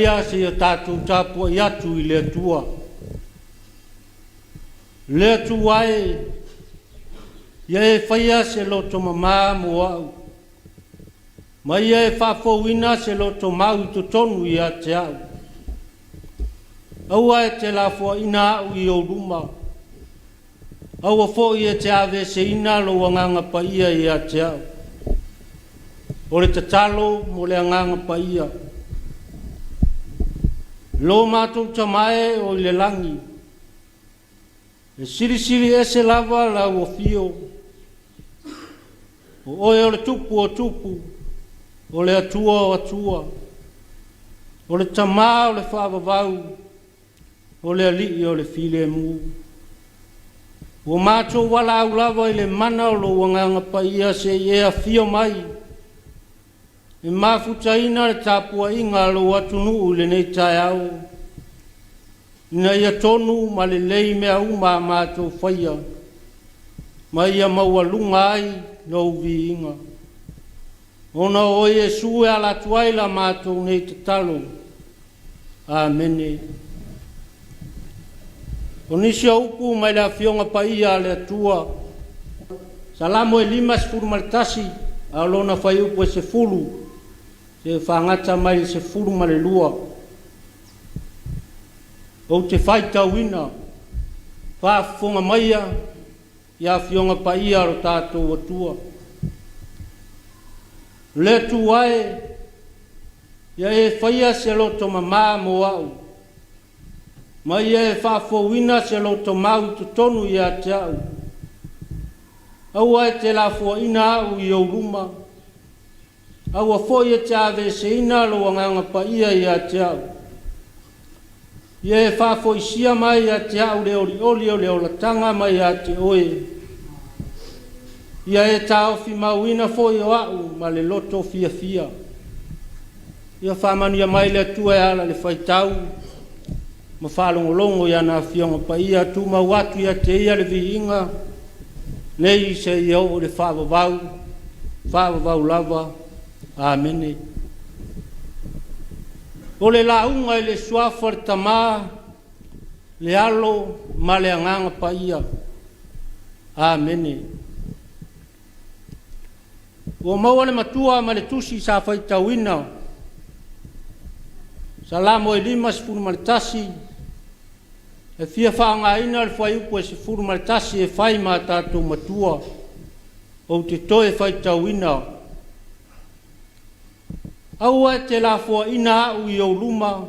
whaia se o tātou tāpua i atu i lea tua. Lea tua ia e whaia se loto mamā mo au. Ma ia e whawhauina se loto mau to tonu i a te au. Aua e te la fua ina au i o ruma. Aua fo i e te ave se ina lo anganga pa ia i a te au. O le tatalo mo le anganga pa ia. Lo mātou tamae o le langi. E siri e se lava la o fio. O oe o le tupu o tupu. O le atua o atua. O le tamā o le whaavavau. O le alii o le file mu. O mātou wala au lava i le mana o lo wanganga pa ia se ia fio mai. E mafutaina le tapua inga lo atunu le nei tai au. Ina ia tonu ma le lei mea uma mātou whaia. Ma ia maua lunga ai no vi inga. Ona o Yesu e ala tuaila mātou nei te talo. Amene. O nisi au upu mai la fionga pa ia le atua. Salamo e limas furmaltasi. Alona whai upu e se fulu. Se whangata mai se fulu ma le lua. O te whaita wina. Whafonga maia. Ia fionga pa ia ro tātou atua. Le tuae. Ia e whaia se loto mamā mo au. Ma ia e whafowina se loto mau tu tonu i a te au. Aua e te la fua ina au i o ruma. Aua fo i e te ave se ina lo anganga pa ia i a te au. Ia e whafo i sia mai i a te au le oli o le olatanga mai a te oe. Ia e taofi mauina fo i o au ma le loto fia fia. Ia whamanu ia mai le atua e ala le whaitau. Ma whalongolongo ia na fionga pa ia tu mauatu ia te ia le vihinga. Nei se ia o le whaavavau lava. Amene. O le launga i le suafa le tamā, le alo ma le anganga pa ia. Amene. O maua le matua ma le tusi sa whaitauina. Salamo e limas furumalitasi. E fia whaangaina le whai upu e se furumalitasi e whai ma tātou matua. O te toe whaitauina. Aua e te la fua ina au i o luma.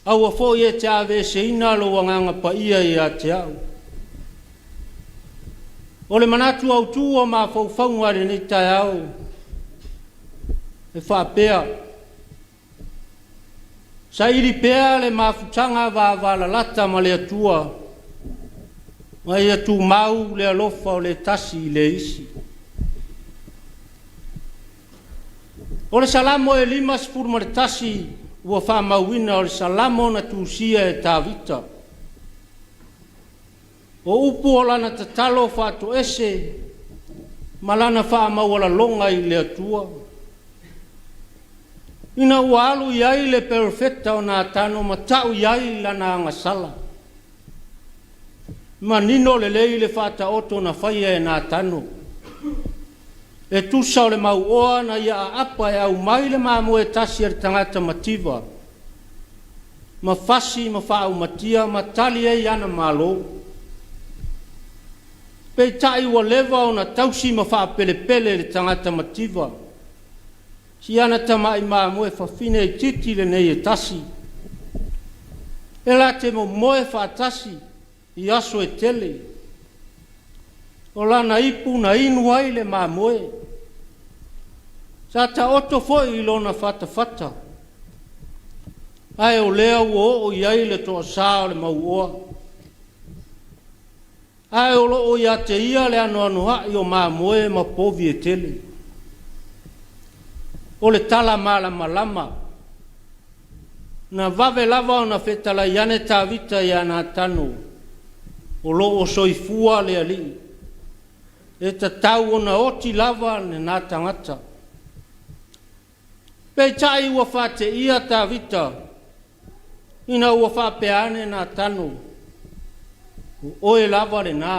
Aua fo i e te ave se ina lo wanganga pa ia i a te au. O le manatu au tu o ma whauwhaunga le nei tai au. E whaapea. Sa iri pea le mafutanga wa la lata ma le atua. Ma i atu mau le alofa o le tasi le isi. O le salamo e limas furmaritasi ua whamauina o le salamo na tūsia e tāwita. O upu o lana tatalo whātu ese, malana whaamau ala longa i le atua. Ina ua alu iai le perfecta o nā tano ma tau iai lana angasala. Ma nino le lei le whāta oto na whaia e nā tano. E tusa o le mau oa na ia apa e au mai le mamu e tasi e tangata mativa. Ma fasi ma whaau matia ma tali e iana malo. Pei tai ua lewa o na tausi ma wha pele pele le tangata mativa. Si ana tamai mamu e whawhine i titi le nei e tasi. E la te mo moe wha tasi i aso e tele. O lana ipu na inu ai le mamoe. Sa ta oto foi i lona fata. Ai o lea ua o iai le toa sao le mauoa. Ai o lo o ia te ia le anu hai o mamoe ma povi e tele. O le tala malama. Na vave lava o na fetala iane ta vita ia na tano. O lo o soifua le ali. E ta tau o na oti lava ne nā tangata. Pe tai ua whate ia tā vita. Ina ua whapeane nā tanu. Oe lava le nā.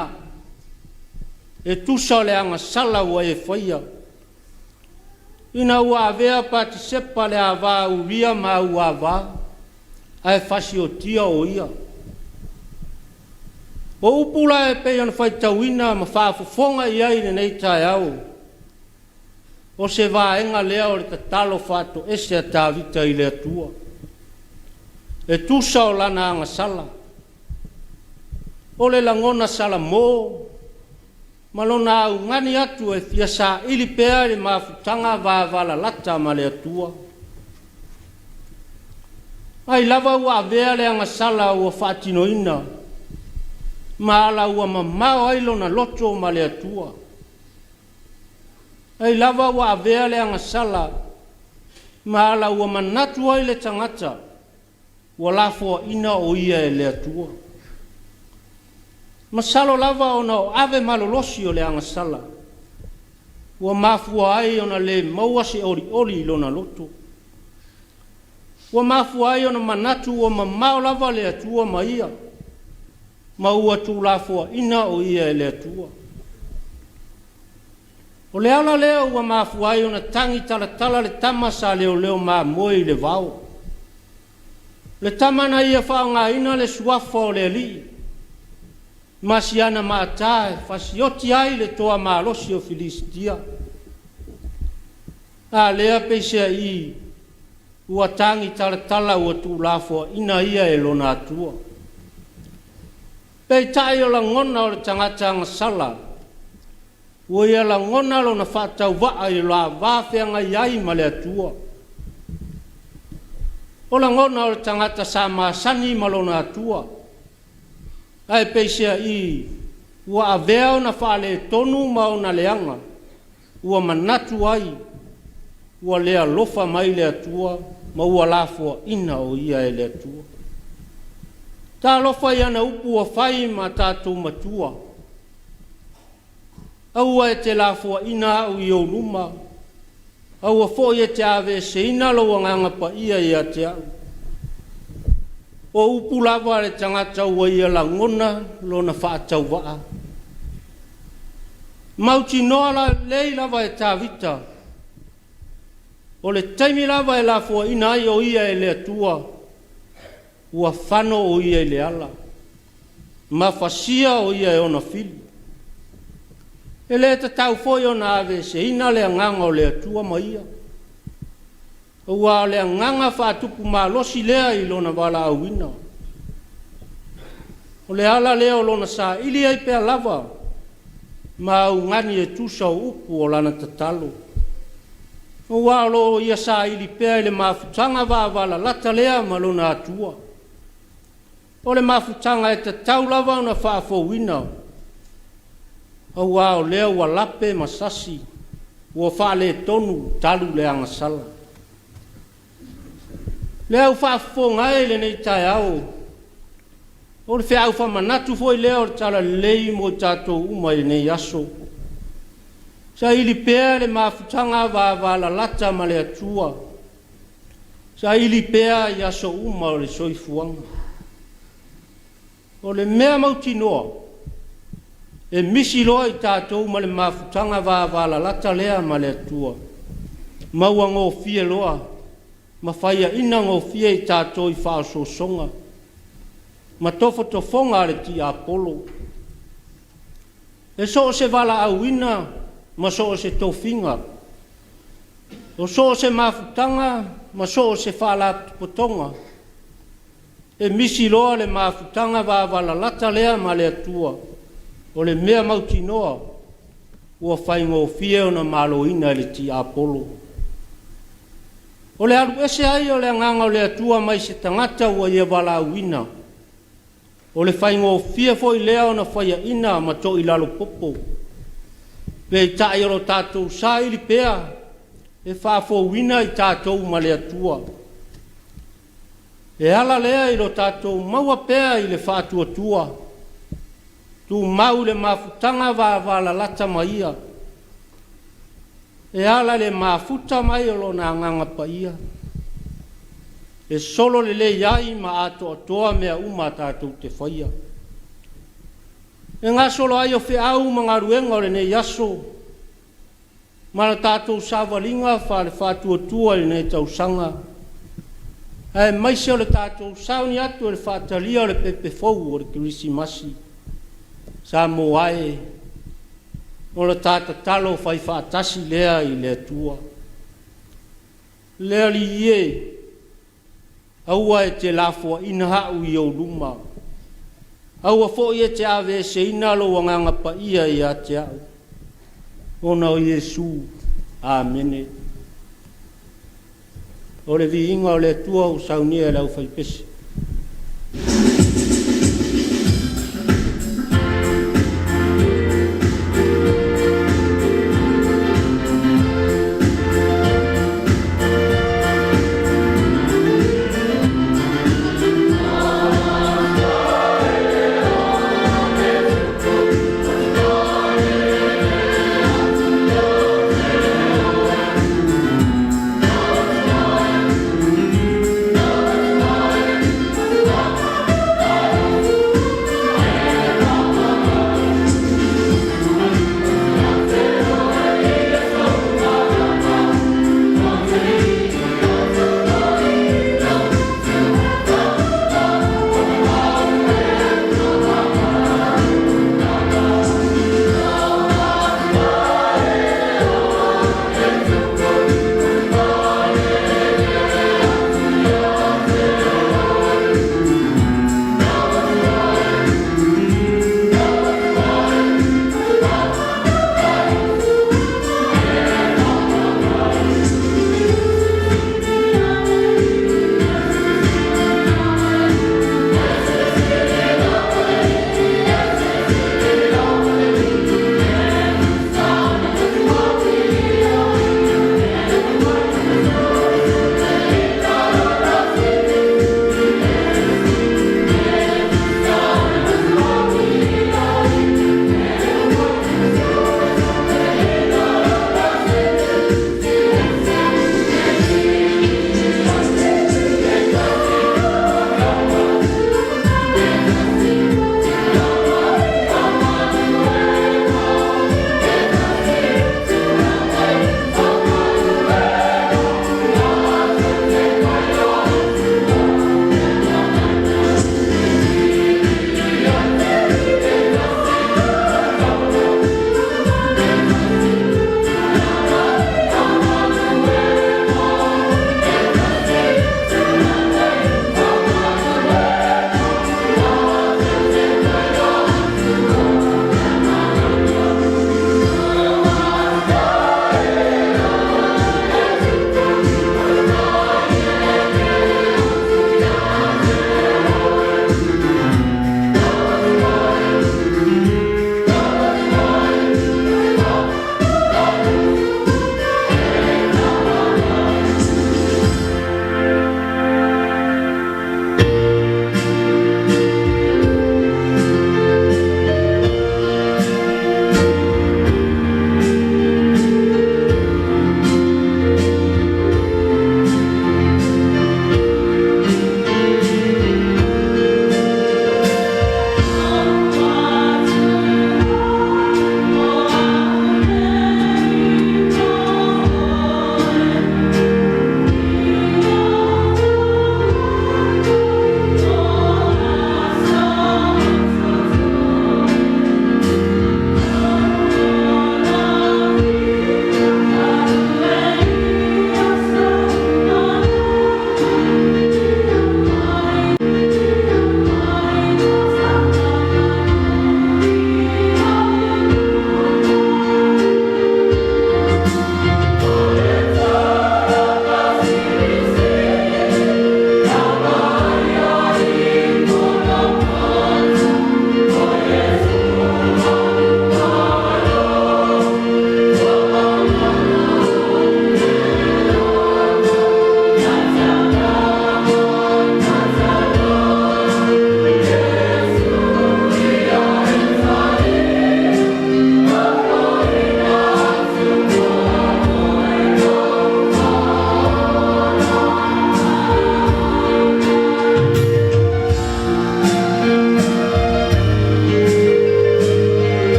E tusa le anga sala ua e whaia. Ina ua avea pati sepa le ava uria ma ua ava. Ai whasi o tia o ia. O upula e pe ana whai tauina ma whaafofonga ia i le nei tai au. O se vaenga lea o le tatalo whato ese a tāwita i le atua. E tusa o lana anga sala. O le langona sala mō. Malona au ngani atu e fia sa ili pea le mafutanga vāvala lata ma le atua. Ai lava ua avea le anga sala ua whaatinoina. Ma ala ua mamao ailo na loto ma le atua. Ai lava ua avea le anga sala. Ma ala ua manatu ai le tangata. Ua lafo ina o ia e le atua. Masalo lava ona o ave malolosi o le anga sala. Ua mafua ai ona le maua se ori ori lona loto. Ua mafua ai ona manatu ua mamao lava le atua ma ia. Ma ua tu lafua ina o ia e le atua. O le ala leo ua mafua ai ona tangi tala le tama sa leo leo ma moi le vau. Le tama na ia whaonga ina le suafa o le li. Masiana maatae, fasioti ai le toa maalosi o Filistia. A lea peisea i, ua tangi tala ua tu lafua ina ia e lona atua. Pei tai o la ngona o le tangata anga sala. Ua ia la ngona lo na whatau waa i la vāwhianga iai ma le atua. O la ngona o le tangata sa maasani ma lona atua. Ai peisea i, ua avea o na whaale tonu ma o na leanga. Ua manatu ai, ua lea lofa mai le atua, ma ua lafua ina o ia e le atua. Tā lofa i ana upu a whai ma tātou matua. Aua e te lafua ina au i o luma. Aua fo i e te ave se ina lo nganga pa ia i a te au. O upu lava le tangata ua ia la ngona lo na whaatau waa. Mauti noa la lei lava e tāwita. O le taimi lava e lafua ina ai o ia e le atua. Ua whano o ia e le ala. Ma whasia o ia e ona fili. E le ta tau foi ona ave se ina le nganga o le atua ma ia. Ua le nganga whaatupu ma losi lea i lona wala awina. O le ala lea o lona sa ili ai pea lava. Ma au ngani e tusa o upu o lana tatalo. Ua lo ia sa ili pea i le mafutanga wala lata lea ma lona atua. O le mafutanga e te tau lava ona whaafo wina. Ua o lea ua lape masasi. Ua whaale tonu talu le anga sala. Lea u whaafo ngai le nei tai au. O le whea u whamanatu foi lea o le tala lei mo tātou umai nei aso. Sa ili pea le mafutanga wala lata ma le atua. Sa ili pea i aso uma o le soifuanga. O le mea mauti noa. E misi loa i tātou ma le mafutanga wala lata lea ma le atua. Maua ngō fie loa. Ma whaia ina ngō fie i tātou i whaaso songa. Ma tofo tofonga le ti Apollo. E so se wala au ina, ma so se tofinga. O so se mafutanga, ma so se whala potonga. E misi loa le mafutanga wala lata lea ma le atua. O le mea mauti noa, ua whai ngō fie o na malo ina le ti Apollo. O le alu ese ai o le nganga o le atua mai se tangata ua ia wala au ina. O le whai ngō fia foi lea o na whaia ina ma to i lalo popo. Pe i tae oro tātou sa ili pea, e whaafo wina i tātou ma le atua. E ala lea i lo tātou maua pea i le whaatua tua. Tu mau le mafutanga wala lata ma ia. e ala le mafuta mai o lona nganga pa ia. E solo le iai ma ato atoa mea uma tātou te whaia. E ngā solo ai o whi au mga ruenga o le nei aso. Mana tātou sāwaringa whare whātua tua le nei tau sanga. E maise o le tātou sauni atu o le whātalia o le pepe fau o le kirisi masi. Sa mo ai o le tata talo whai whātasi lea i lea tua. Lea li ie. Aua e te lafua ina hau i au luma. Aua fo i e te ave se ina lo wanganga pa ia i a te au. Ona o Iesu. Amene. O le vi inga o le tua o saunia e lau whaipesi.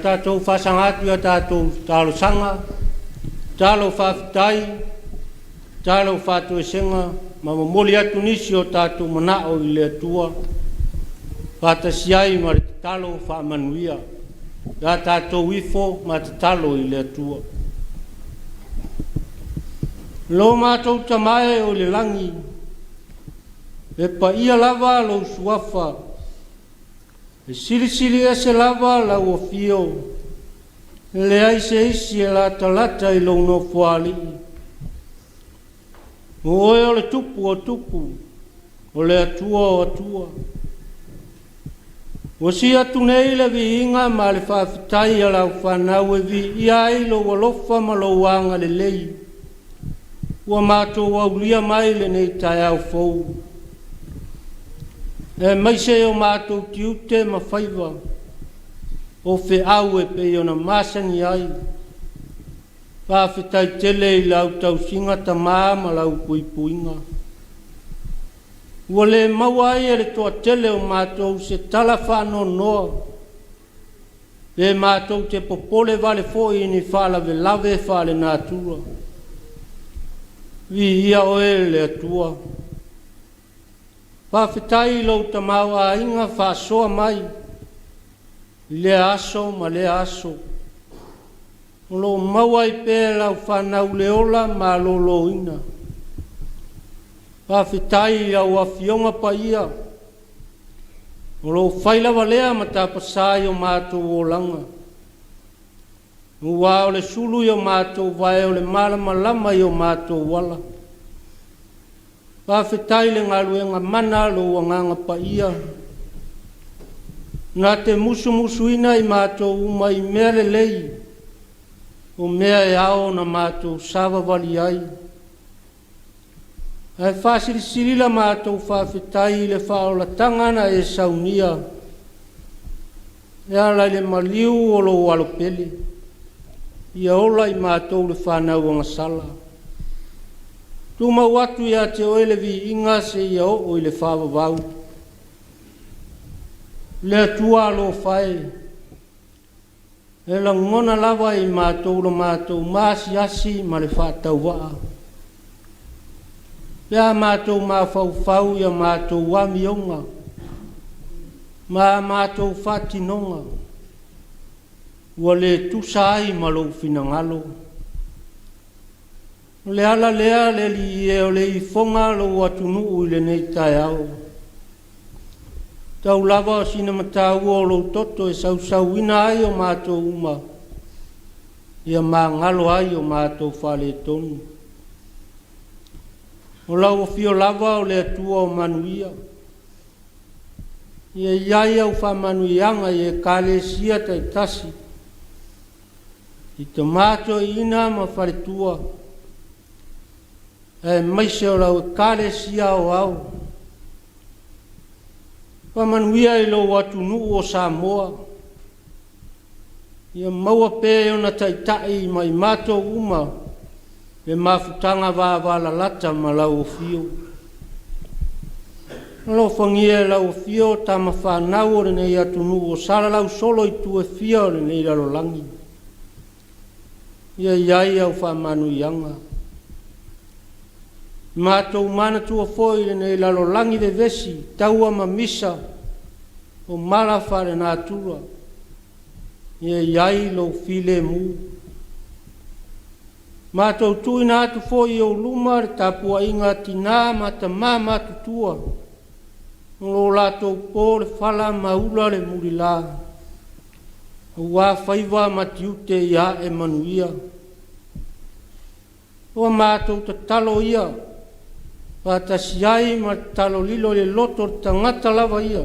tātou whasangatu a tātou tālo sanga, tālo whawhitai, tālo whātua senga, ma moli atu nisi o tātou manao I le atua, whātasiai ma le tālo whaamanuia, a tātou wifo ma te tālo I le atua. Lo mātou tamae o le langi, e pa ia lava lo suafa, e siri ese lava la o fio, le aise isi e la talata I lo no fuali. O e o le tupu o tupu, o le atua o atua. O si atu nei le vi inga ma le whawhitai a lau whanau e vi ia I lo walofa ma lo wanga le lei. Ua mātou au lia mai le nei tai au fou. E mai se o mātou tiute ma whaiva, o whe au e pe ona māsani ai. Whawhitai tele I lau tau singa ta ma lau puipuinga. Ua le maua ai e le toa tele o mātou se tala whano noa. Le mātou te popole vale foi ni whalave lave whale nātura. Vi ia o e le atua. Whawhitai lau ta mau a inga whasoa mai. Le aso ma le aso. Lo maua I pe lau whanau le ola ma lo ina. Whawhitai au a fionga pa ia. Lo whailawa lea ma ta pasai o mātou o langa. Ua o le sulu I o mātou vai o le malama lama I o mātou wala. Whawhitai le ngaluenga mana lo wanganga pa ia. Nā te musu ina I mātou uma I mea le lei. O mea e ao na mātou sawa wali ai. Ai whasiri la mātou whawhitai le whaola tangana e saunia. E ala le maliu o lo walopele. Ia ola I mātou le whanau o ngasala. Tuma watu ia te oele vi inga se ia o I le whawawau. Le atua lo whae. E la ngona lava I mātou lo mātou maasi asi ma le whatau waa. Pea mātou mā whau ia mātou wamionga. Ma mātou whatinonga. Ua le tusai ma lo finangalo. Le ala lea le li e o le I fonga lo atunu I le nei tai au. Tau lava o sina matau o lo toto e sau ina ai o mātou uma. Ia mā ngalo ai o mātou whale tonu. O lau o fio lava o le atua o manuia. Ia iai au whamanuianga I e kale sia tai tasi. I te mātou ina ma whare tua. E maise o lau e kare sia o au. Whamanuia I lo atunu o Samoa. Ia maua pe o na taitai mai mātou uma. E mafutanga wāwala lata ma lau o fio. Lo whangia lau o fio ta ma whanau o nei atunu o sara lau solo I tu e fia o nei lalo langi. Ia iai au whamanuianga. Mātou mana tua foi nei lalo langi de vesi, taua ma misa, o mara whare nātura. Ia iai lo file mu. Mātou tui nātu foi o luma re tapua inga tina ma ta mama tutua. Lo lātou pō le whala maula le murila. Ua whaiva matiute ia e manuia. Ua mātou ta talo ia. Whātasiai ma talo lilo le loto tangata lava ia.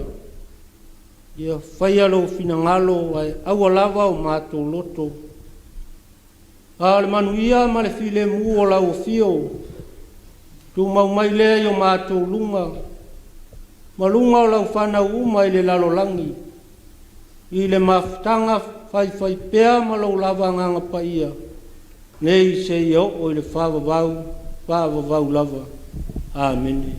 Ia whaia lo finangalo ai aua lava o mātou loto. Ale manuia ma le file mu o lau fio. Tu mau mai lea o mātou lunga. Ma lunga o lau whanau uma I le lalo langi. I le mafutanga whai pea ma lau lava nganga pa ia. Nei se ia o I le whawawau lava. Amen.